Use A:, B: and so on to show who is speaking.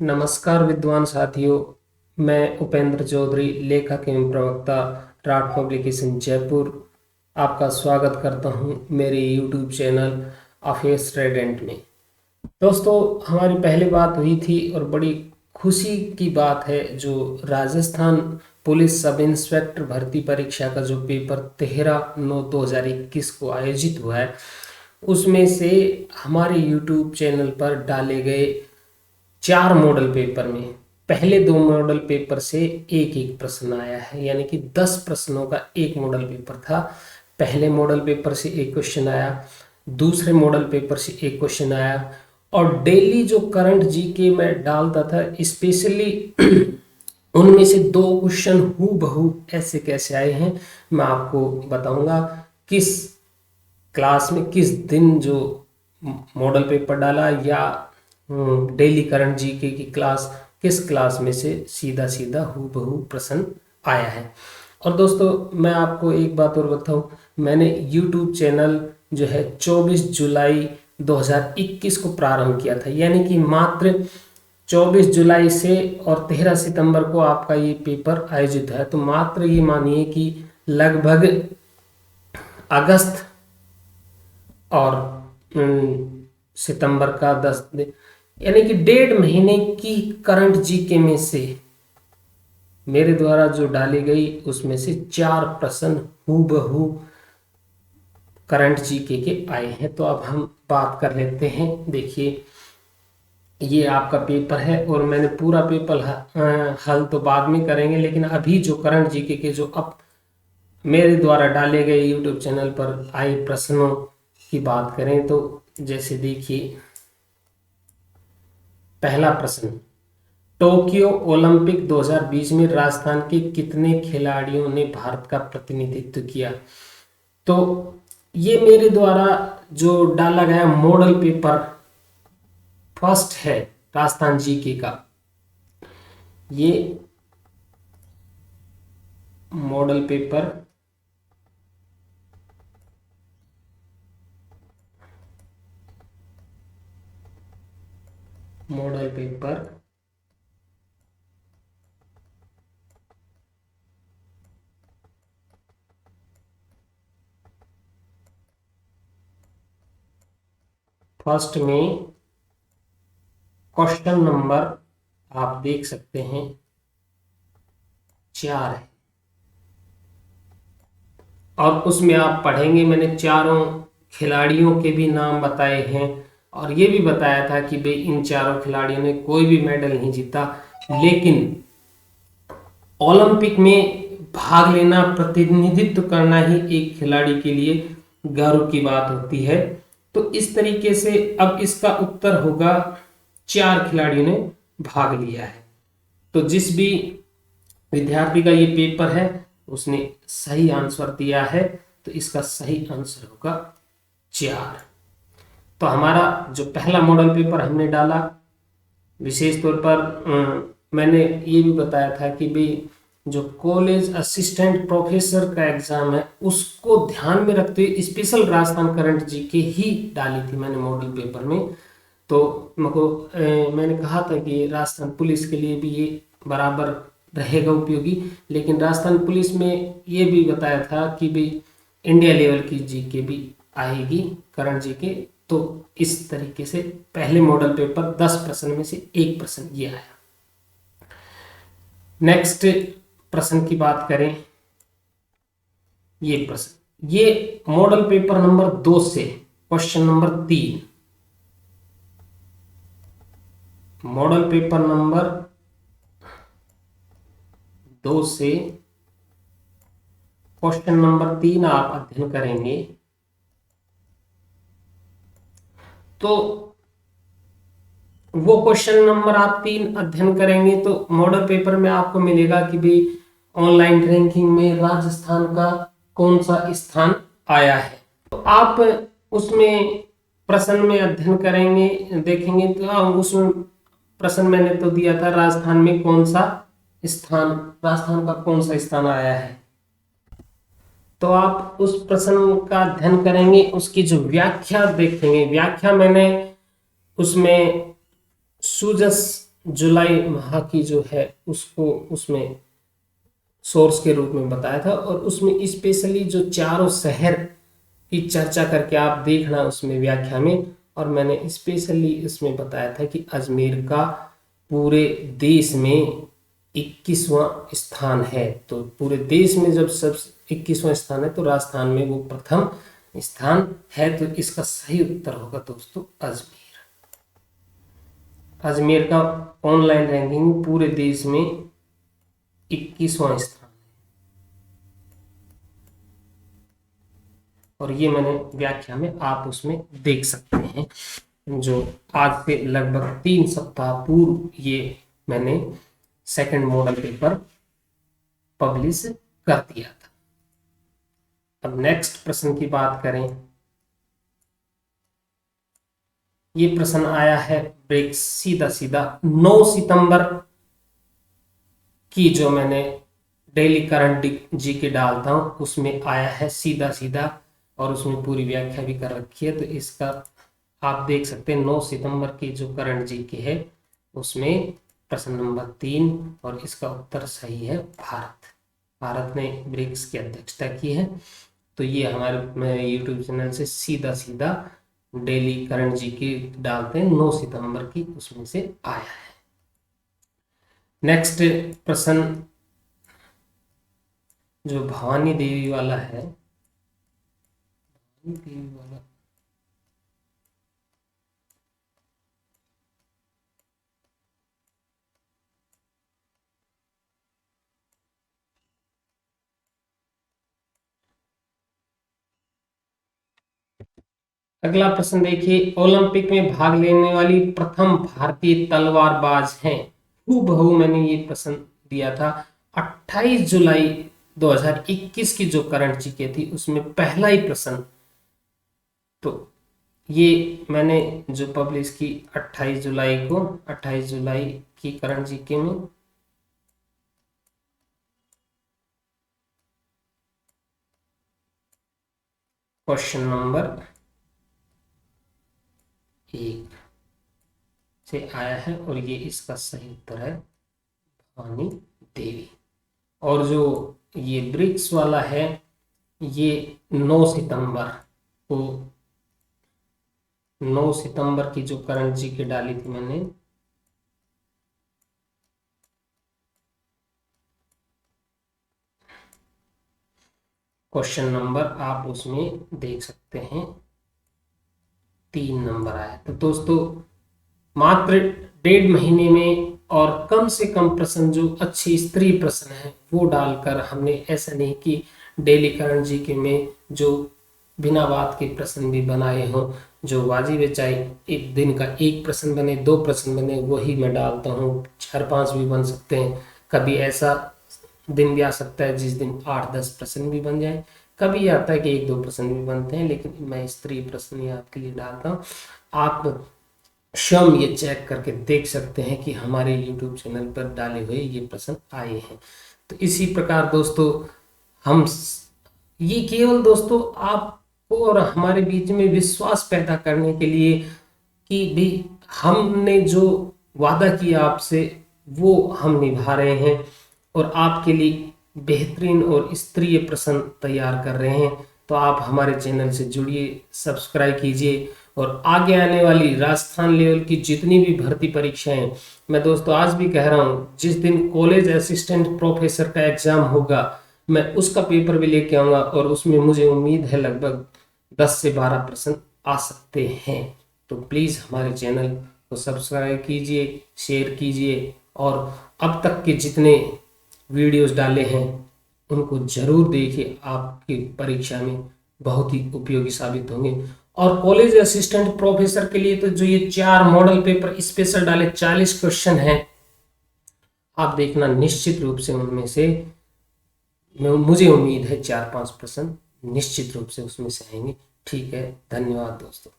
A: नमस्कार विद्वान साथियों। मैं उपेंद्र चौधरी, लेखक एवं प्रवक्ता, राठ पब्लिकेशन जयपुर, आपका स्वागत करता हूं मेरे YouTube चैनल अफेयर्स ट्राइडेंट में। दोस्तों, हमारी पहले बात हुई थी और बड़ी खुशी की बात है, जो राजस्थान पुलिस सब इंस्पेक्टर भर्ती परीक्षा का जो पेपर 13/9/2021 को आयोजित हुआ है, उसमें से हमारे YouTube चैनल पर डाले गए 4 मॉडल पेपर में पहले 2 मॉडल पेपर से एक एक प्रश्न आया है, यानी कि 10 प्रश्नों का एक मॉडल पेपर था। पहले मॉडल पेपर से एक क्वेश्चन आया, दूसरे मॉडल पेपर से एक क्वेश्चन आया, और डेली जो करंट जीके में डालता था, स्पेशली उनमें से 2 क्वेश्चन हूबहू ऐसे कैसे आए हैं मैं आपको बताऊंगा। किस क्लास में किस दिन जो मॉडल पेपर डाला, या डेली करंट जीके की क्लास किस क्लास में से सीधा सीधा हूबहू प्रश्न आया है। और दोस्तों, मैं आपको एक बात और बताऊं, मैंने YouTube चैनल जो है 24 जुलाई 2021 को प्रारंभ किया था, यानी कि मात्र 24 जुलाई से और 13 सितंबर को आपका ये पेपर आयोजित है। तो मात्र ये मानिए कि लगभग अगस्त और सितंबर का 10 दिन, यानी कि 1.5 महीने की करंट जीके में से मेरे द्वारा जो डाली गई उसमें से 4 प्रश्न हूबहू करंट जीके के आए हैं। तो अब हम बात कर लेते हैं। देखिए, ये आपका पेपर है और मैंने पूरा पेपर हल तो बाद में करेंगे, लेकिन अभी जो करंट जीके के जो अब मेरे द्वारा डाले गए यूट्यूब चैनल पर आए प्रश्नों की बात करें तो जैसे देखिए, पहला प्रश्न, टोक्यो ओलंपिक 2020 में राजस्थान के कितने खिलाड़ियों ने भारत का प्रतिनिधित्व किया? तो ये मेरे द्वारा जो डाला गया मॉडल पेपर फर्स्ट है राजस्थान जीके का। ये मॉडल पेपर फर्स्ट में क्वेश्चन नंबर आप देख सकते हैं 4 है, और उसमें आप पढ़ेंगे, मैंने चारों खिलाड़ियों के भी नाम बताए हैं और ये भी बताया था कि भाई इन चारों खिलाड़ियों ने कोई भी मेडल नहीं जीता, लेकिन ओलंपिक में भाग लेना, प्रतिनिधित्व करना ही एक खिलाड़ी के लिए गर्व की बात होती है। तो इस तरीके से अब इसका उत्तर होगा 4 खिलाड़ियों ने भाग लिया है। तो जिस भी विद्यार्थी का ये पेपर है उसने सही आंसर दिया है, तो इसका सही आंसर होगा 4। तो हमारा जो पहला मॉडल पेपर हमने डाला, विशेष तौर पर मैंने ये भी बताया था कि भाई जो कॉलेज असिस्टेंट प्रोफेसर का एग्जाम है उसको ध्यान में रखते हुए स्पेशल राजस्थान करंट जीके ही डाली थी मैंने मॉडल पेपर में। तो मैंने कहा था कि राजस्थान पुलिस के लिए भी ये बराबर रहेगा उपयोगी, लेकिन राजस्थान पुलिस में ये भी बताया था कि भाई इंडिया लेवल की जीके भी आएगी, करंट जीके। तो इस तरीके से पहले मॉडल पेपर 10 प्रश्न में से एक प्रश्न ये आया। नेक्स्ट प्रश्न की बात करें, ये प्रश्न, ये मॉडल पेपर नंबर 2 से question number 3, model paper number 2 से क्वेश्चन नंबर 3 आप अध्ययन करेंगे तो वो क्वेश्चन नंबर आप 3 अध्ययन करेंगे तो मॉडल पेपर में आपको मिलेगा कि भाई ऑनलाइन रैंकिंग में राजस्थान का कौन सा स्थान आया है। तो आप उसमें प्रश्न में अध्ययन करेंगे, देखेंगे तो उसमें प्रश्न मैंने तो दिया था राजस्थान में कौन सा स्थान, राजस्थान का कौन सा स्थान आया है। तो आप उस प्रश्न का अध्ययन करेंगे, उसकी जो व्याख्या देखेंगे, व्याख्या मैंने उसमें सुजस जुलाई माह की जो है उसको उसमें सोर्स के रूप में बताया था, और उसमें स्पेशली जो चारों शहर की चर्चा करके आप देखना उसमें व्याख्या में। और मैंने स्पेशली इसमें बताया था कि अजमेर का पूरे देश में 21वां स्थान है। तो पूरे देश में जब सब 21वां स्थान है तो राजस्थान में वो प्रथम स्थान है। तो इसका सही उत्तर होगा दोस्तों अजमेर। अजमेर का ऑनलाइन रैंकिंग पूरे देश में 21वां स्थान, और ये मैंने व्याख्या में आप उसमें देख सकते हैं, जो आज से लगभग 3 सप्ताह पूर्व ये मैंने सेकंड मॉडल पेपर पब्लिश कर दिया था। अब नेक्स्ट प्रश्न की बात करें, ये प्रश्न आया है ब्रेक सीधा सीधा 9 सितंबर की जो मैंने डेली करंट जी के डालता हूं उसमें आया है सीधा सीधा, और उसमें पूरी व्याख्या भी कर रखी है। तो इसका आप देख सकते हैं 9 सितंबर की जो करंट जी के है उसमें प्रश्न नंबर 3, और इसका उत्तर सही है भारत। भारत ने ब्रिक्स की अध्यक्षता की है। तो ये हमारे यूट्यूब चैनल से सीधा सीधा डेली करंट जी की डालते हैं 9 सितंबर की, उसमें से आया है। नेक्स्ट प्रश्न जो भवानी देवी वाला है, भवानी देवी वाला अगला प्रश्न देखिए, ओलंपिक में भाग लेने वाली प्रथम भारतीय तलवारबाज हैं। हूबहू मैंने ये प्रश्न दिया था 28 जुलाई 2021 की जो करंट जीके थी उसमें पहला ही प्रश्न। तो ये मैंने जो पब्लिश की 28 जुलाई को, 28 जुलाई की करंट जीके में क्वेश्चन नंबर 1 से आया है, और ये इसका सही उत्तर है भवानी देवी। और जो ये ब्रिक्स वाला है ये 9 सितंबर को, 9 सितंबर की जो करंट जी के डाली थी मैंने, क्वेश्चन नंबर आप उसमें देख सकते हैं 3 नंबर आया। तो दोस्तों मात्र 1.5 महीने में और कम से कम प्रश्न जो अच्छे स्तरीय प्रश्न हैं वो डालकर हमने, ऐसा नहीं कि डेली करंट जीके में जो बिना बात के प्रश्न भी बनाए हों, जो वाजिब है, चाहे एक दिन का एक प्रश्न बने, 2 प्रश्न बने, वही मैं डालता हूँ। 4-5 भी बन सकते हैं। कभी ऐसा दिन भी आ सकता है जिस दिन 8-10 प्रश्न भी बन जाए, कभी आता है कि 1-2 प्रश्न भी बनते हैं, लेकिन मैं स्तरीय प्रश्न ही आपके लिए डालता हूँ। आप स्वयं ये चेक करके देख सकते हैं कि हमारे YouTube चैनल पर डाले हुए ये प्रश्न आए हैं। तो इसी प्रकार दोस्तों हम ये केवल दोस्तों आपको और हमारे बीच में विश्वास पैदा करने के लिए कि भी हमने जो वादा किया आपसे वो हम निभा रहे हैं, और आपके लिए बेहतरीन और स्तरीय प्रश्न तैयार कर रहे हैं। तो आप हमारे चैनल से जुड़िए, सब्सक्राइब कीजिए, और आगे आने वाली राजस्थान लेवल की जितनी भी भर्ती परीक्षाएं, मैं दोस्तों आज भी कह रहा हूं, जिस दिन कॉलेज असिस्टेंट प्रोफेसर का एग्जाम होगा मैं उसका पेपर भी लेके आऊंगा, और उसमें मुझे उम्मीद है लगभग 10 से 12 प्रश्न आ सकते हैं। तो प्लीज़ हमारे चैनल को सब्सक्राइब कीजिए, शेयर कीजिए, और अब तक के जितने वीडियोस डाले हैं उनको जरूर देखिए, आपकी परीक्षा में बहुत ही उपयोगी साबित होंगे। और कॉलेज असिस्टेंट प्रोफेसर के लिए तो जो ये 4 मॉडल पेपर स्पेशल डाले 40 क्वेश्चन हैं, आप देखना निश्चित रूप से उनमें से मुझे उम्मीद है 4-5 प्रश्न निश्चित रूप से उसमें से आएंगे। ठीक है, धन्यवाद दोस्तों।